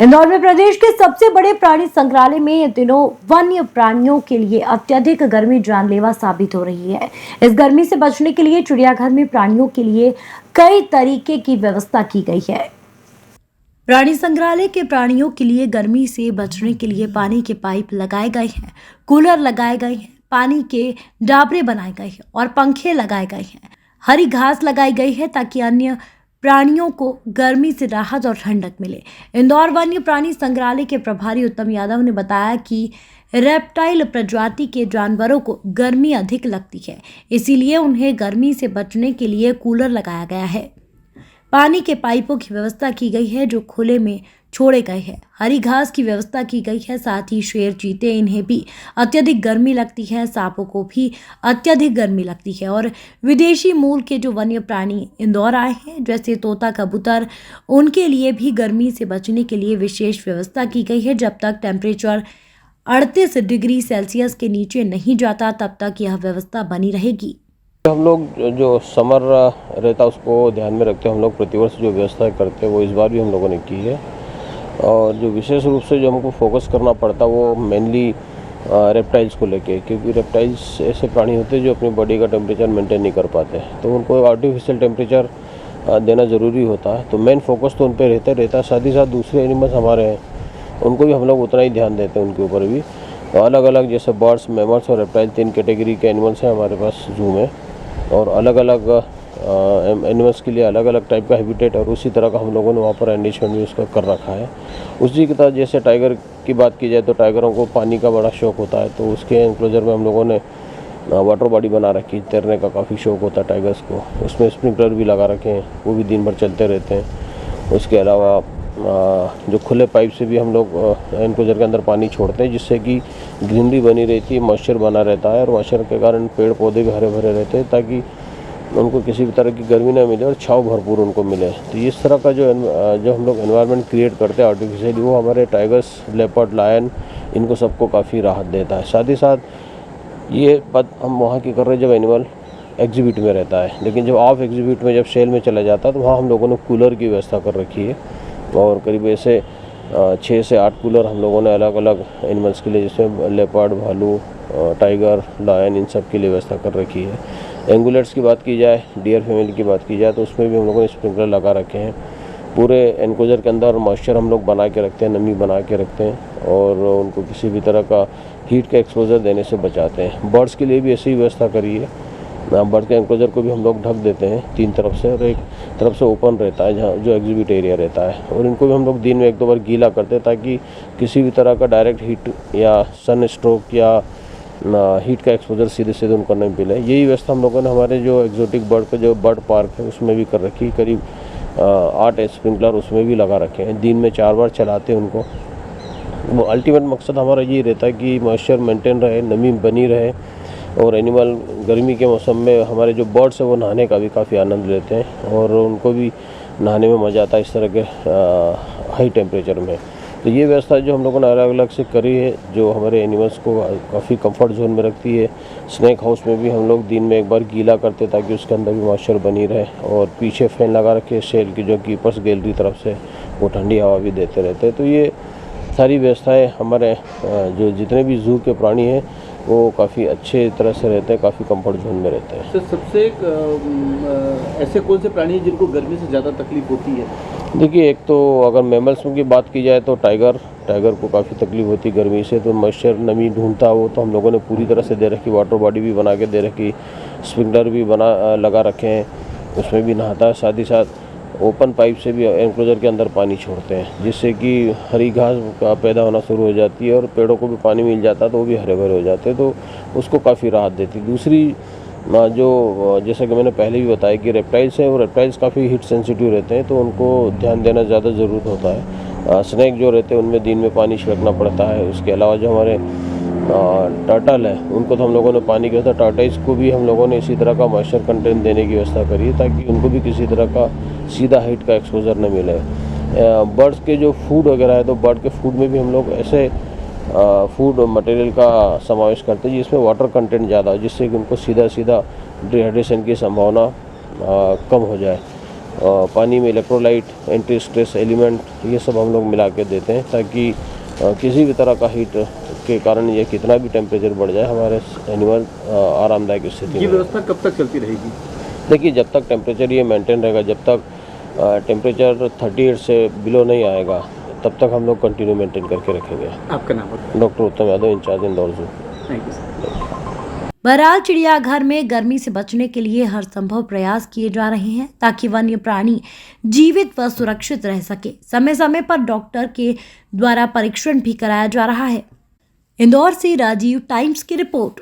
इंदौर में प्रदेश के सबसे बड़े प्राणी संग्रहालय में इन दिनों वन्य प्राणियों के लिए अत्यधिक गर्मी जानलेवा साबित हो रही है। इस गर्मी से बचने के लिए चिड़ियाघर में प्राणियों के लिए कई तरीके की व्यवस्था की गई है। प्राणी संग्रहालय के प्राणियों के लिए गर्मी से बचने के लिए पानी के पाइप लगाए गए हैं, कूलर लगाए गए हैं, पानी के डाबरे बनाए गए हैं और पंखे लगाए गए हैं। हरी घास लगाई गई है ताकि अन्य प्राणियों को गर्मी से राहत और ठंडक मिले। इंदौर वन्य प्राणी संग्रहालय के प्रभारी उत्तम यादव ने बताया कि रेप्टाइल प्रजाति के जानवरों को गर्मी अधिक लगती है, इसीलिए उन्हें गर्मी से बचने के लिए कूलर लगाया गया है। पानी के पाइपों की व्यवस्था की गई है जो खुले में छोड़े गए हैं। हरी घास की व्यवस्था की गई है। साथ ही शेर, चीते, इन्हें भी अत्यधिक गर्मी लगती है। सांपों को भी अत्यधिक गर्मी लगती है और विदेशी मूल के जो वन्य प्राणी इंदौर आए हैं जैसे तोता, कबूतर, उनके लिए भी गर्मी से बचने के लिए विशेष व्यवस्था की गई है। जब तक टेम्परेचर 38 डिग्री सेल्सियस के नीचे नहीं जाता तब तक यह व्यवस्था बनी रहेगी। हम लोग जो समर रहता है उसको ध्यान में रखते हैं हम लोग प्रतिवर्ष जो व्यवस्था करते हैं वो इस बार भी हम लोगों ने की है। और जो विशेष रूप से जो हमको फोकस करना पड़ता वो मेनली रेप्टाइल्स को लेके, क्योंकि रेप्टाइल्स ऐसे प्राणी होते हैं जो अपनी बॉडी का टेम्परेचर मेंटेन नहीं कर पाते, तो उनको आर्टिफिशियल टेम्परेचर देना ज़रूरी होता है। तो मेन फोकस तो उन पर रहता है। साथ ही साथ दूसरे एनिमल्स हमारे हैं उनको भी हम लोग उतना ही ध्यान देते हैं, उनके ऊपर भी। अलग अलग जैसे बर्ड्स, मैमल्स और रेप्टाइल 3 कैटेगरी के एनिमल्स हैं हमारे पास जू में, और अलग अलग एनिमल्स के लिए अलग अलग टाइप का हैबिटेट और उसी तरह का हम लोगों ने वहाँ पर एंडिशमेंट भी उसका कर रखा है। उसी की तरह जैसे टाइगर की बात की जाए तो टाइगरों को पानी का बड़ा शौक होता है, तो उसके एंक्लोजर में हम लोगों ने वाटर बॉडी बना रखी। तैरने का काफ़ी शौक होता है टाइगर्स को, उसमें स्प्रिंकलर भी लगा रखे हैं, वो भी दिन भर चलते रहते हैं। उसके अलावा जो खुले पाइप से भी हम लोग एनक्लोजर के अंदर पानी छोड़ते हैं, जिससे कि ग्रीनरी बनी रहती है, मॉइस्चर बना रहता है और मॉइस्चर के कारण पेड़ पौधे भी हरे भरे रहते हैं ताकि उनको किसी भी तरह की गर्मी ना मिले और छाँव भरपूर उनको मिले। तो इस तरह का जो हम लोग एनवायरनमेंट क्रिएट करते हैं आर्टिफिशियली, वो हमारे टाइगर्स, लेपर्ड, लायन, इनको सबको काफ़ी राहत देता है। साथ ही साथ ये बात हम वहाँ की कर रहे हैं जब एनिमल एग्जिबिट में रहता है, लेकिन जब ऑफ एग्जिबिट में जब सेल में चला जाता है तो वहाँ हम लोगों ने कूलर की व्यवस्था कर रखी है और करीब ऐसे 6 से 8 कूलर हम लोगों ने अलग अलग एनिमल्स के लिए, जिसमें लेपर्ड, भालू, टाइगर, लायन, इन सब के लिए व्यवस्था कर रखी है। एंगुलेट्स की बात की जाए, डियर फैमिली की बात की जाए तो उसमें भी हम लोगों ने स्प्रिंकलर लगा रखे हैं। पूरे एनक्लोजर के अंदर मॉइस्चर हम लोग बना के रखते हैं, नमी बना के रखते हैं और उनको किसी भी तरह का हीट का एक्सपोजर देने से बचाते हैं। बर्ड्स के लिए भी ऐसी ही व्यवस्था करी है। बर्ड के एनक्लोजर को भी हम लोग ढक देते हैं 3 तरफ से, और एक तरफ से ओपन रहता है जहाँ जो एग्जिबिट एरिया रहता है, और इनको भी हम लोग दिन में 1-2 बार गीला करते हैं ताकि किसी भी तरह का डायरेक्ट हीट या सन स्ट्रोक या हीट का एक्सपोजर सीधे सीधे उनको नहीं मिले। यही व्यवस्था हम लोगों ने हमारे जो एक्जोटिक बर्ड का जो बर्ड पार्क है उसमें भी कर रखी। करीब 8 स्प्रिंकलर उसमें भी लगा रखे हैं, दिन में 4 बार चलाते हैं उनको। वो अल्टीमेट मकसद हमारा यही रहता है कि मॉइस्चर मेंटेन रहे, नमी बनी रहे और एनिमल गर्मी के मौसम में हमारे जो बर्ड्स हैं वो नहाने का भी काफ़ी आनंद लेते हैं और उनको भी नहाने में मज़ा आता है इस तरह के हाई टेम्परेचर में। तो ये व्यवस्था जो हम लोगों ने अलग अलग से करी है जो हमारे एनिमल्स को काफ़ी कंफर्ट जोन में रखती है। स्नैक हाउस में भी हम लोग दिन में 1 बार गीला करते ताकि उसके अंदर भी मॉइस्चर बनी रहे, और पीछे फैन लगा रखे सेल की जो कीपर्स गैलरी तरफ से वो ठंडी हवा भी देते रहते हैं। तो ये सारी व्यवस्थाएं हमारे जो जितने भी जू के प्राणी हैं वो काफ़ी अच्छे तरह से रहते हैं, काफ़ी कंफर्ट जोन में रहते हैं। सर, सबसे ऐसे कौन से प्राणी हैं जिनको गर्मी से ज़्यादा तकलीफ होती है? देखिए, एक तो अगर मैमल्स की बात की जाए तो टाइगर को काफ़ी तकलीफ होती है गर्मी से, तो मॉइस्चर नमी ढूंढता है वो, तो हम लोगों ने पूरी तरह से दे रखी, वाटर बॉडी भी बना के दे रखी, स्प्रिंकलर भी लगा रखे हैं, उसमें भी नहाता है। साथ ही साथ ओपन पाइप से भी एनक्लोजर के अंदर पानी छोड़ते हैं, जिससे कि हरी घास का पैदा होना शुरू हो जाती है और पेड़ों को भी पानी मिल जाता है तो वो भी हरे भरे हो जाते हैं, तो उसको काफ़ी राहत देती है। दूसरी जो जैसा कि मैंने पहले भी बताया कि रेप्टाइल्स हैं, वो रेप्टाइल्स काफ़ी हीट सेंसिटिव रहते हैं, तो उनको ध्यान देना ज़्यादा ज़रूरत होता है। स्नैक जो रहते हैं उनमें दिन में पानी छिड़कना पड़ता है। उसके अलावा जो हमारे टर्टल है उनको तो हम लोगों ने पानी की व्यवस्था, टार्टाइज को भी हम लोगों ने इसी तरह का मॉइस्चर कंटेंट देने की व्यवस्था करी है ताकि उनको भी किसी तरह का सीधा हीट का एक्सपोजर न मिले। बर्ड्स के जो फूड वगैरह है तो बर्ड के फूड में भी हम लोग ऐसे फूड मटेरियल का समावेश करते हैं जिसमें वाटर कंटेंट ज़्यादा है, जिससे कि उनको सीधा डिहाइड्रेशन की संभावना कम हो जाए। पानी में इलेक्ट्रोलाइट, एंटी स्ट्रेस एलिमेंट, ये सब हम लोग मिला के देते हैं ताकि किसी भी तरह का हीट के कारण ये कितना भी टेम्परेचर बढ़ जाए हमारे एनिमल आरामदायक स्थिति ये में। व्यवस्था कब तक चलती रहेगी? देखिए, जब तक टेम्परेचर ये मेंटेन रहेगा, जब तक टेम्परेचर 38 से बिलो नहीं आएगा, तब तक हम लोग कंटिन्यू मेंटेन करके रखेंगे। आपका नाम बताइए। डॉक्टर उत्तम यादव, इंचार्ज इंदौर जू। Thank you sir. बहरहाल चिड़ियाघर में गर्मी से बचने के लिए हर संभव प्रयास किए जा रहे हैं ताकि वन्य प्राणी जीवित व सुरक्षित रह सके। समय समय पर डॉक्टर के द्वारा परीक्षण भी कराया जा रहा है। इंदौर से राजीव टाइम्स की रिपोर्ट।